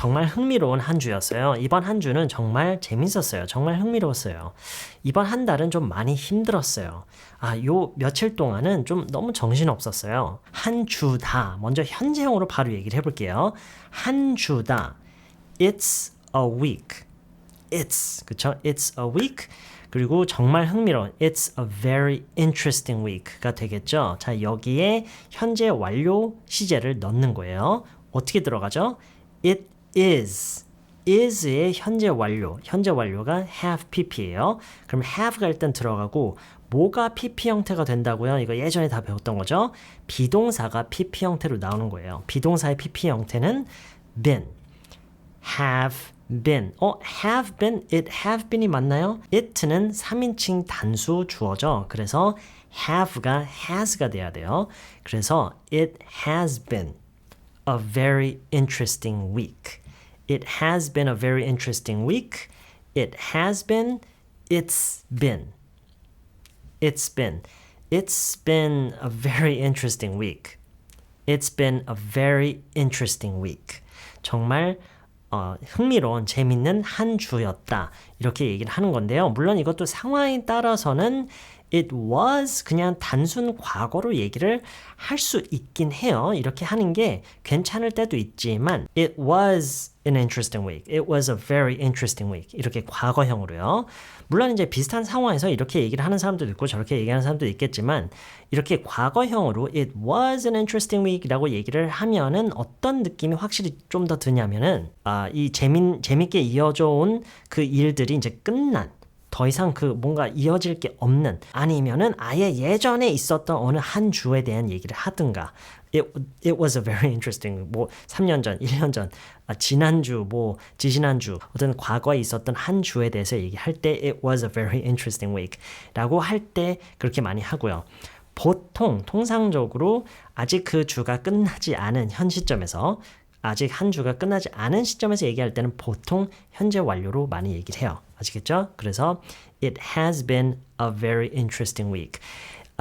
정말 흥미로운 한 주였어요. 이번 한 주는 정말 재밌었어요. 정말 흥미로웠어요. 이번 한 달은 좀 많이 힘들었어요. 요 며칠 동안은 좀 너무 정신없었어요. 한 주다. 먼저 현재형으로 바로 얘기를 해볼게요. 한 주다. It's a week. It's, 그쵸? It's a week. 그리고 정말 흥미로운 It's a very interesting week가 되겠죠. 자, 여기에 현재 완료 시제를 넣는 거예요. 어떻게 들어가죠? It is. is의 현재 완료. 현재 완료가 have pp예요. 그럼 have가 일단 들어가고 뭐가 pp 형태가 된다고요? 이거 예전에 다 배웠던 거죠. 비동사가 pp 형태로 나오는 거예요. 비동사의 pp 형태는 been, have been. have been, it have been이 맞나요? it는 3인칭 단수 주어죠. 그래서 have가 has가 돼야 돼요. 그래서 it has been a very interesting week. It has been a very interesting week. It has been, it's been. It's been. It's been a very interesting week. It's been a very interesting week. 정말 흥미로운 재밌는 한 주였다. 이렇게 얘기를 하는 건데요. 물론 이것도 상황에 따라서는 it was 그냥 단순 과거로 얘기를 할 수 있긴 해요. 이렇게 하는 게 괜찮을 때도 있지만 it was an interesting week. It was a very interesting week. 이렇게 과거형으로요. 물론 이제 비슷한 상황에서 이렇게 얘기를 하는 사람도 있고 저렇게 얘기하는 사람도 있겠지만 이렇게 과거형으로 it was an interesting week라고 얘기를 하면은 어떤 느낌이 확실히 좀 더 드냐면은 이 재밌게 이어져 온 그 일들이 이제 끝난 더 이상 그 뭔가 이어질 게 없는 아니면은 아예 예전에 있었던 어느 한 주에 대한 얘기를 하든가 It was a very interesting 3년 전, 1년 전, 지난주, 지지난주 어떤 과거에 있었던 한 주에 대해서 얘기할 때 It was a very interesting week 라고 할 때 그렇게 많이 하고요. 통상적으로 아직 그 주가 끝나지 않은 현 시점에서 아직 한 주가 끝나지 않은 시점에서 얘기할 때는 보통 현재 완료로 많이 얘기를 해요. 아시겠죠? 그래서 It has been a very interesting week.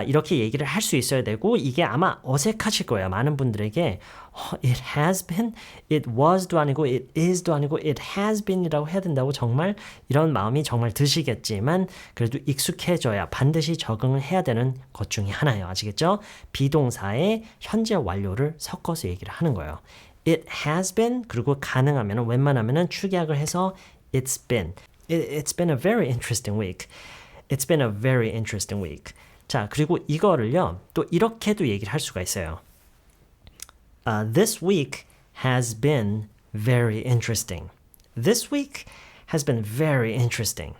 이렇게 얘기를 할 수 있어야 되고 이게 아마 어색하실 거예요. 많은 분들에게 It has been, it was도 아니고 it is도 아니고 it has been이라고 해야 된다고 정말 이런 마음이 정말 드시겠지만 그래도 익숙해져야 반드시 적응을 해야 되는 것 중에 하나예요. 아시겠죠? 비동사의 현재 완료를 섞어서 얘기를 하는 거예요. It has been 그리고 가능하면 웬만하면 축약을 해서 It's been. It's been a very interesting week. It's been a very interesting week. 자, 그리고 이거를요. 또 이렇게도 얘기를 할 수가 있어요. This week has been very interesting. This week has been very interesting.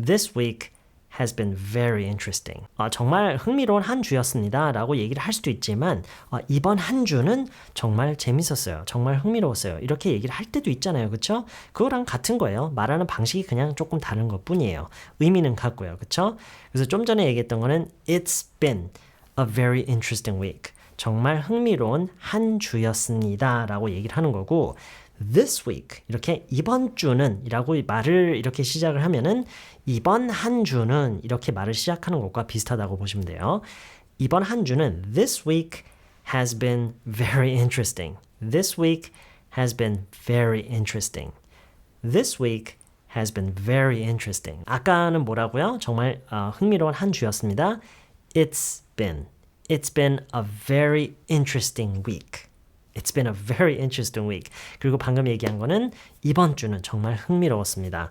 This week has been very interesting. 정말 흥미로운 한 주였습니다. 라고 얘기를 할 수도 있지만 이번 한 주는 정말 재밌었어요. 정말 흥미로웠어요. 이렇게 얘기를 할 때도 있잖아요. 그렇죠? 그거랑 같은 거예요. 말하는 방식이 그냥 조금 다른 것 뿐이에요. 의미는 같고요. 그렇죠? 그래서 좀 전에 얘기했던 거는 It's been a very interesting week. 정말 흥미로운 한 주였습니다. 라고 얘기를 하는 거고 This week 이렇게 이번 주는 이라고 말을 이렇게 시작을 하면은 이번 한 주는 이렇게 말을 시작하는 것과 비슷하다고 보시면 돼요. 이번 한 주는 This week has been very interesting. This week has been very interesting. This week has been very interesting. 아까는 뭐라고요? 정말 흥미로운 한 주였습니다. It's been a very interesting week. It's been a very interesting week. 그리고 방금 얘기한 거는 이번 주는 정말 흥미로웠습니다.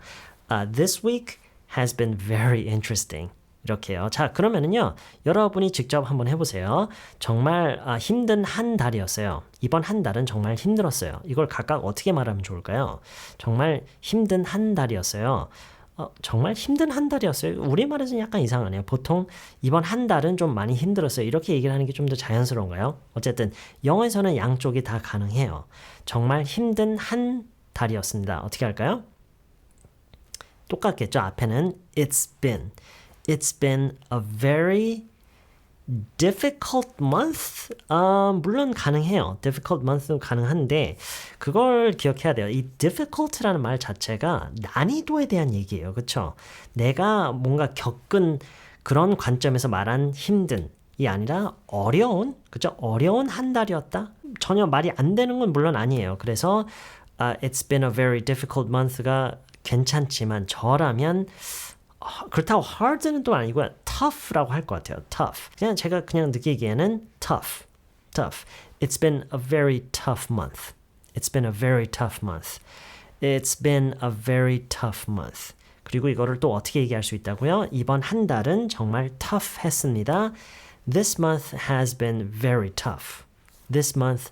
This week has been very interesting. 이렇게요. 자, 그러면은요. 여러분이 직접 한번 해보세요. 정말 힘든 한 달이었어요. 이번 한 달은 정말 힘들었어요. 이걸 각각 어떻게 말하면 좋을까요? 정말 힘든 한 달이었어요. 정말 힘든 한 달이었어요. 우리말에서는 약간 이상하네요. 보통 이번 한 달은 좀 많이 힘들었어요. 이렇게 얘기를 하는 게 좀 더 자연스러운가요? 어쨌든 영어에서는 양쪽이 다 가능해요. 정말 힘든 한 달이었습니다. 어떻게 할까요? 똑같겠죠. 앞에는 It's been a very difficult month? 물론 가능해요. difficult month도 가능한데 그걸 기억해야 돼요. 이 difficult라는 말 자체가 난이도에 대한 얘기예요. 그렇죠? 내가 뭔가 겪은 그런 관점에서 말한 힘든 이 아니라 어려운, 그죠? 어려운 한 달이었다? 전혀 말이 안 되는 건 물론 아니에요. 그래서 It's been a very difficult month가 괜찮지만 저라면 그렇다고 hard는 또 아니고요. tough라고 할 것 같아요. tough. 그냥 제가 그냥 느끼기에는 tough. It's been a very tough month. It's been a very tough month. It's been a very tough month. 그리고 이거를 또 어떻게 얘기할 수 있다고요? 이번 한 달은 정말 tough 했습니다. This month has been very tough. This month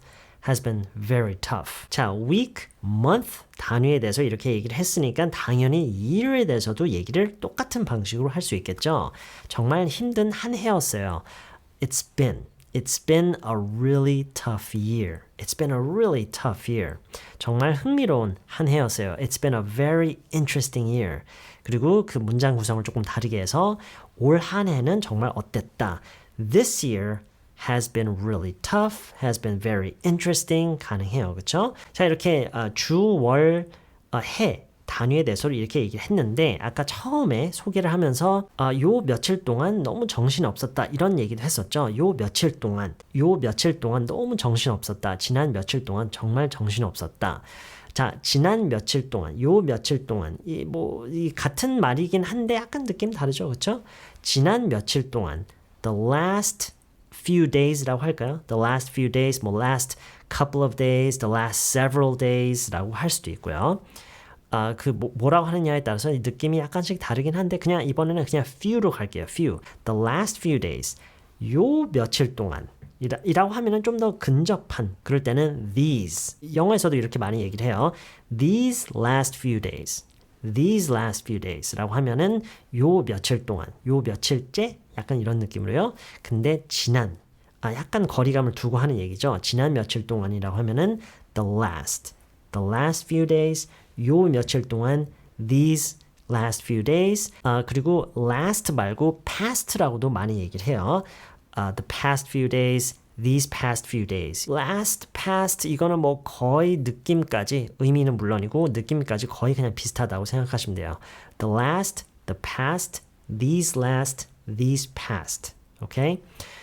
has been very tough. 자, week, month 단위에 대해서 이렇게 얘기를 했으니까 당연히 year에 대해서도 얘기를 똑같은 방식으로 할 수 있겠죠. 정말 힘든 한 해였어요. It's been a really tough year. It's been a really tough year. 정말 흥미로운 한 해였어요. It's been a very interesting year. 그리고 그 문장 구성을 조금 다르게 해서 올 한 해는 정말 어땠다. This year has been really tough, has been very interesting 가능해요. 그렇죠? 자, 이렇게 주, 월, 해 단위에 대해서 이렇게 얘기를 했는데 아까 처음에 소개를 하면서 요 며칠 동안 너무 정신없었다 이런 얘기도 했었죠. 요 며칠 동안 너무 정신없었다. 지난 며칠 동안 정말 정신없었다. 자, 지난 며칠 동안, 요 며칠 동안, 이 같은 말이긴 한데 약간 느낌 다르죠, 그렇죠? 지난 며칠 동안, the last few days라고 할까요? The last few days, last couple of days, the last several days라고 할 수도 있고요. 뭐라고 하느냐에 따라서 이 느낌이 약간씩 다르긴 한데 그냥 이번에는 그냥 few로 갈게요. few. The last few days. 요 며칠 동안. 이라고 하면은 좀 더 근접한 그럴 때는 these. 영어에서도 이렇게 많이 얘기를 해요. These last few days. These last few days라고 하면은 요 며칠 동안, 요 며칠째 약간 이런 느낌으로요. 근데 지난 약간 거리감을 두고 하는 얘기죠. 지난 며칠 동안이라고 하면은 the last few days. 요 며칠 동안 these last few days. 그리고 last 말고 past라고도 많이 얘기를 해요. The past few days, these past few days. Last, past 이거는 뭐 거의 느낌까지 의미는 물론이고 느낌까지 거의 그냥 비슷하다고 생각하시면 돼요. The last, the past, these last, these past. Okay?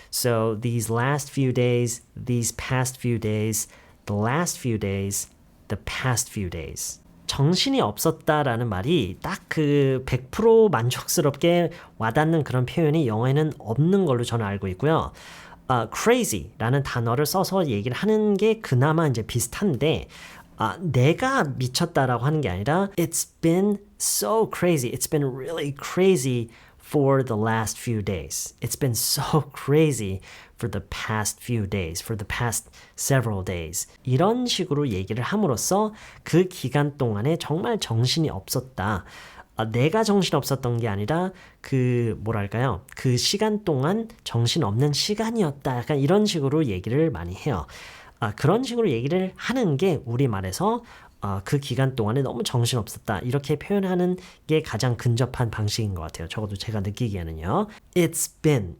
So these last few days, these past few days, the last few days, the past few days. 정신이 없었다라는 말이 딱 그 100% 만족스럽게 와닿는 그런 표현이 영어에는 없는 걸로 저는 알고 있고요. crazy라는 단어를 써서 얘기를 하는 게 그나마 이제 비슷한데 내가 미쳤다라고 하는 게 아니라 It's been so crazy. It's been really crazy for the last few days. It's been so crazy for the past few days, for the past several days. 이런 식으로 얘기를 함으로써 그 기간 동안에 정말 정신이 없었다. 내가 정신 없었던 게 아니라 그 시간 동안 정신 없는 시간이었다. 약간 이런 식으로 얘기를 많이 해요. 그런 식으로 얘기를 하는 게 우리말에서 그 기간 동안에 너무 정신없었다. 이렇게 표현하는 게 가장 근접한 방식인 것 같아요. 적어도 제가 느끼기에는요. It's been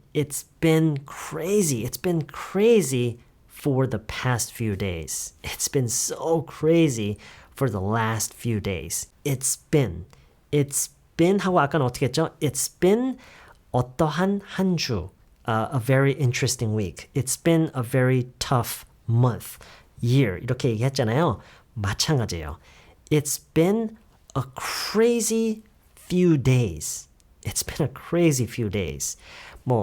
crazy. It's been crazy for the past few days. It's been so crazy for the last few days. It's been 하고 아까는 어떻게 했죠? It's been 어떠한 한 주. A very interesting week. It's been a very tough month. year. 이렇게 얘기했잖아요. 마찬가지예요. It's been a crazy few days. It's been a crazy few days.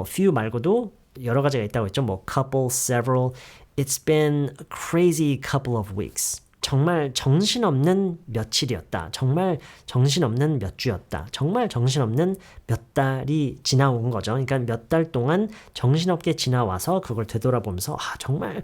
few 말고도 여러 가지가 있다고 했죠. couple, several. It's been a crazy couple of weeks. 정말 정신없는 며칠이었다. 정말 정신없는 몇 주였다. 정말 정신없는 몇 달이 지나온 거죠. 그러니까 몇 달 동안 정신없게 지나와서 그걸 되돌아보면서 정말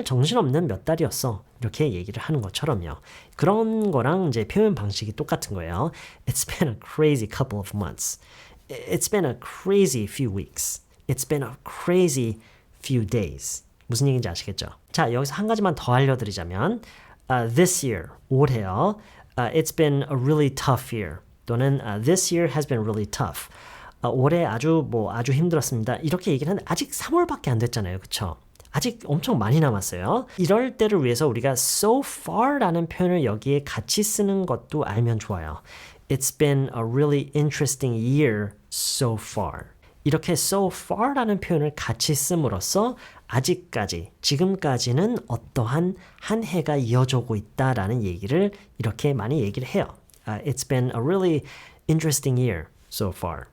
정신없는 몇 달이었어. 이렇게 얘기를 하는 것처럼요. 그런 거랑 이제 표현 방식이 똑같은 거예요. It's been a crazy couple of months. It's been a crazy few weeks. It's been a crazy few days. 무슨 얘기인지 아시겠죠? 자, 여기서 한 가지만 더 알려드리자면 this year, 올해요. It's been a really tough year. 또는 this year has been really tough. 올해 아주 힘들었습니다. 이렇게 얘기를 하는데 아직 3월밖에 안 됐잖아요. 그렇죠? 아직 엄청 많이 남았어요. 이럴 때를 위해서 우리가 so far라는 표현을 여기에 같이 쓰는 것도 알면 좋아요. It's been a really interesting year so far. 이렇게 so far라는 표현을 같이 씀으로써 아직까지, 지금까지는 어떠한 한 해가 이어져오고 있다라는 얘기를 이렇게 많이 얘기를 해요. It's been a really interesting year so far.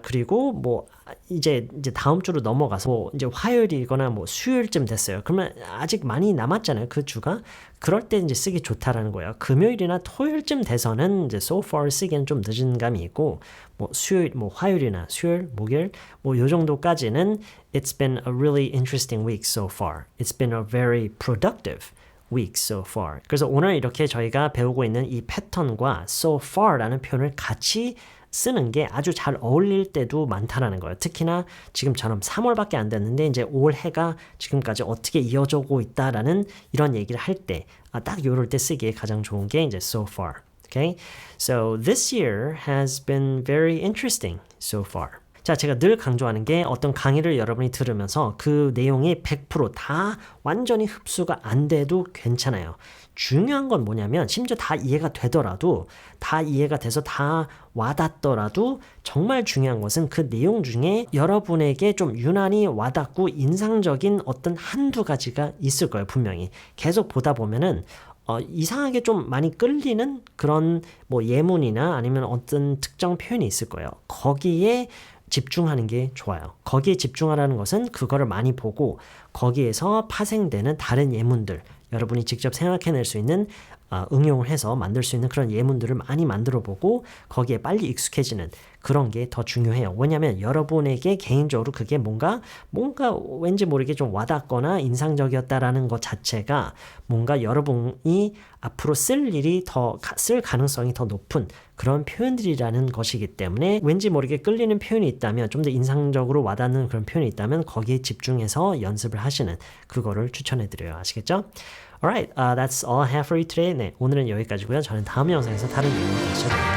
그리고 뭐 이제 다음 주로 넘어가서 뭐 이제 화요일이거나 뭐 수요일쯤 됐어요. 그러면 아직 많이 남았잖아요. 그 주가. 그럴 때 이제 쓰기 좋다라는 거예요. 금요일이나 토요일쯤 돼서는 이제 so far 쓰기엔 좀 늦은 감이 있고 뭐 수요일, 뭐 화요일이나 수요일, 목요일 뭐 요 정도까지는 It's been a really interesting week so far. It's been a very productive week so far. 그래서 오늘 이렇게 저희가 배우고 있는 이 패턴과 so far라는 표현을 같이 쓰는 게 아주 잘 어울릴 때도 많다라는 거예요. 특히나 지금처럼 3월밖에 안 됐는데 이제 올 해가 지금까지 어떻게 이어져고 있다라는 이런 얘기를 할 때 딱 요럴 때 쓰기에 가장 좋은 게 이제 so far. Okay? So this year has been very interesting so far. 자, 제가 늘 강조하는 게 어떤 강의를 여러분이 들으면서 그 내용이 100% 완전히 흡수가 안 돼도 괜찮아요. 중요한 건 뭐냐면 심지어 다 이해가 되더라도 다 이해가 돼서 다 와닿더라도 정말 중요한 것은 그 내용 중에 여러분에게 좀 유난히 와닿고 인상적인 어떤 한두 가지가 있을 거예요. 분명히. 계속 보다 보면은 이상하게 좀 많이 끌리는 그런 뭐 예문이나 아니면 어떤 특정 표현이 있을 거예요. 거기에 집중하는 게 좋아요. 거기에 집중하라는 것은 그거를 많이 보고 거기에서 파생되는 다른 예문들 여러분이 직접 생각해낼 수 있는 응용을 해서 만들 수 있는 그런 예문들을 많이 만들어 보고 거기에 빨리 익숙해지는 그런 게 더 중요해요. 왜냐하면 여러분에게 개인적으로 그게 뭔가 왠지 모르게 좀 와닿거나 인상적이었다라는 것 자체가 뭔가 여러분이 앞으로 쓸 가능성이 더 높은 그런 표현들이라는 것이기 때문에 왠지 모르게 끌리는 표현이 있다면 좀 더 인상적으로 와닿는 그런 표현이 있다면 거기에 집중해서 연습을 하시는 그거를 추천해 드려요. 아시겠죠? Alright, that's all I have for you today. 네, 오늘은 여기까지고요. 저는 다음 영상에서 다른 내용으로 다시 찾아뵙겠습니다.